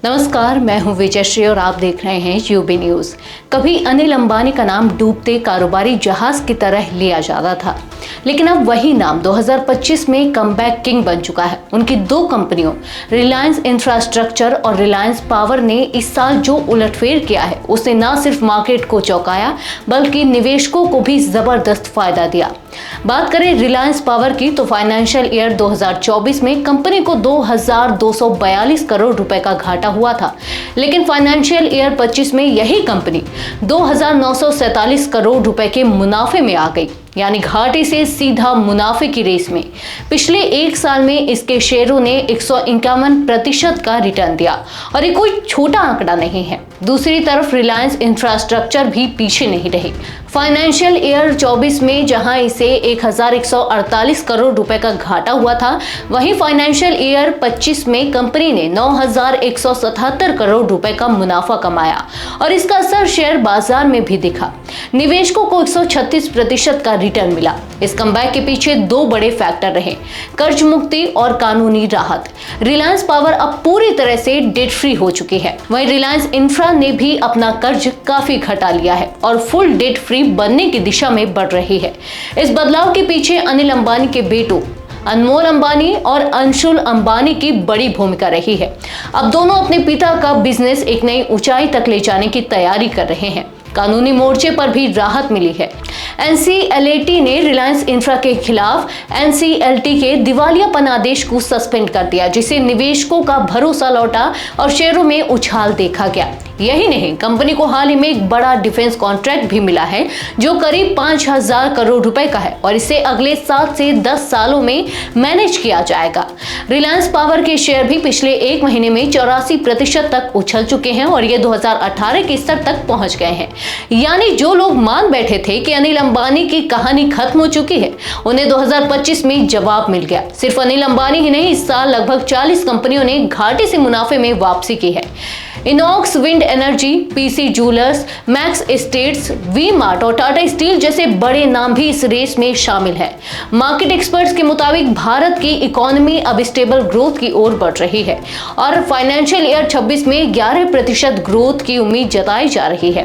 नमस्कार, मैं हूं विजयश्री और आप देख रहे हैं यूबी न्यूज। कभी अनिल अंबानी का नाम डूबते कारोबारी जहाज की तरह लिया जाता था, लेकिन अब वही नाम 2025 में कमबैक किंग बन चुका है। उनकी दो कंपनियों रिलायंस इंफ्रास्ट्रक्चर और रिलायंस पावर ने इस साल जो उलटफेर किया है, उसने न सिर्फ मार्केट को चौंकाया बल्कि निवेशकों को भी जबरदस्त फायदा दिया। बात करें रिलायंस पावर की तो फाइनेंशियल ईयर 2024 में कंपनी को 2242 करोड़ रुपए का घाटा हुआ था, लेकिन फाइनेंशियल ईयर 25 में यही कंपनी 2947 करोड़ रुपए के मुनाफे में आ गई, यानी घाटे से सीधा मुनाफे की रेस में। पिछले एक साल में इसके शेयरों ने 151% का रिटर्न दिया और ये कोई छोटा आंकड़ा नहीं है। दूसरी तरफ रिलायंस इंफ्रास्ट्रक्चर भी पीछे नहीं रही। फाइनेंशियल ईयर 24 में जहां इसे 1148 करोड़ रुपए का घाटा हुआ था, वहीं फाइनेंशियल ईयर 25 में कंपनी ने 9177 करोड़ रुपए का मुनाफा कमाया और इसका असर शेयर बाजार में भी दिखा। निवेशकों को 136% का रिटर्न मिला। इस कमबैक के पीछे दो बड़े फैक्टर रहे, कर्ज मुक्ति और कानूनी राहत। रिलायंस पावर अब पूरी तरह से डेट फ्री हो चुकी है, वहीं रिलायंस इंफ्रा ने भी अपना कर्ज काफी घटा लिया है और फुल डेट फ्री बनने की दिशा में बढ़ रही है। इस बदलाव के पीछे अनिल अंबानी के बेटों अनमोल अंबानी और अंशुल अंबानी की बड़ी भूमिका रही है। अब दोनों अपने पिता का बिजनेस एक नई ऊंचाई तक ले जाने की तैयारी कर रहे हैं। कानूनी मोर्चे पर भी राहत मिली है। NCLAT ने रिलायंस इंफ्रा के खिलाफ NCLT के दिवालियापन आदेश को सस्पेंड कर दिया, जिससे निवेशकों का भरोसा लौटा और शेयरों में उछाल देखा गया। यही नहीं, कंपनी को हाल ही में एक बड़ा डिफेंस कॉन्ट्रैक्ट भी मिला है जो करीब 5000 करोड़ रुपए का है और इसे अगले 7 से 10 सालों में मैनेज किया जाएगा। रिलायंस पावर के शेयर भी पिछले एक महीने में 84% तक उछल चुके हैं और ये 2018 के स्तर तक पहुंच गए हैं। यानी जो लोग मान बैठे थे कि अनिल अंबानी की कहानी खत्म हो चुकी है, उन्हें 2025 में जवाब मिल गया। सिर्फ अनिल अंबानी ही नहीं, इस साल लगभग 40 कंपनियों ने घाटे से मुनाफे में वापसी की है। Inox wind energy, PC jewellers, Max estates, V mart और टाटा स्टील जैसे बड़े नाम भी इस रेस में शामिल है। मार्केट एक्सपर्ट्स के मुताबिक भारत की इकोनॉमी अब स्टेबल ग्रोथ की ओर बढ़ रही है और फाइनेंशियल ईयर 26 में 11% ग्रोथ की उम्मीद जताई जा रही है।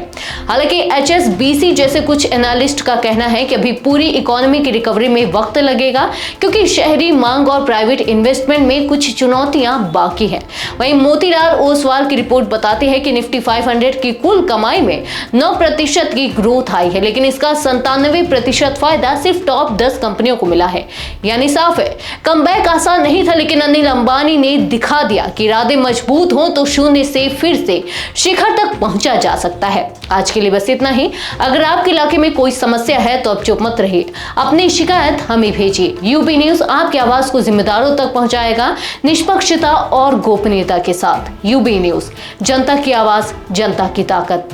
हालांकि HSBC जैसे कुछ एनालिस्ट का कहना है कि अभी पूरी इकोनॉमी की रिकवरी में वक्त लगेगा, क्योंकि शहरी मांग और प्राइवेट इन्वेस्टमेंट में कुछ चुनौतियां बाकी है। वहीं मोतीलाल ओसवाल की रिपोर्ट बताती है कि निफ्टी 500 की कुल कमाई में 9% की ग्रोथ आई है, लेकिन इसका 97% फायदा सिर्फ टॉप 10 कंपनियों को मिला है। यानी साफ है, कमबैक आसान नहीं था, लेकिन अनिल अंबानी ने दिखा दिया कि इरादे मजबूत हो तो शून्य से फिर से शिखर तक पहुंचा जा सकता है। आज के लिए बस इतना ही। अगर आपके इलाके में कोई समस्या है तो अब चुप मत रहिए, अपनी शिकायत हमें भेजिए। यूबी न्यूज आपकी आवाज को जिम्मेदारों तक पहुंचाएगा, निष्पक्षता और गोपनीयता के साथ। यूबी न्यूज, जनता की आवाज, जनता की ताकत।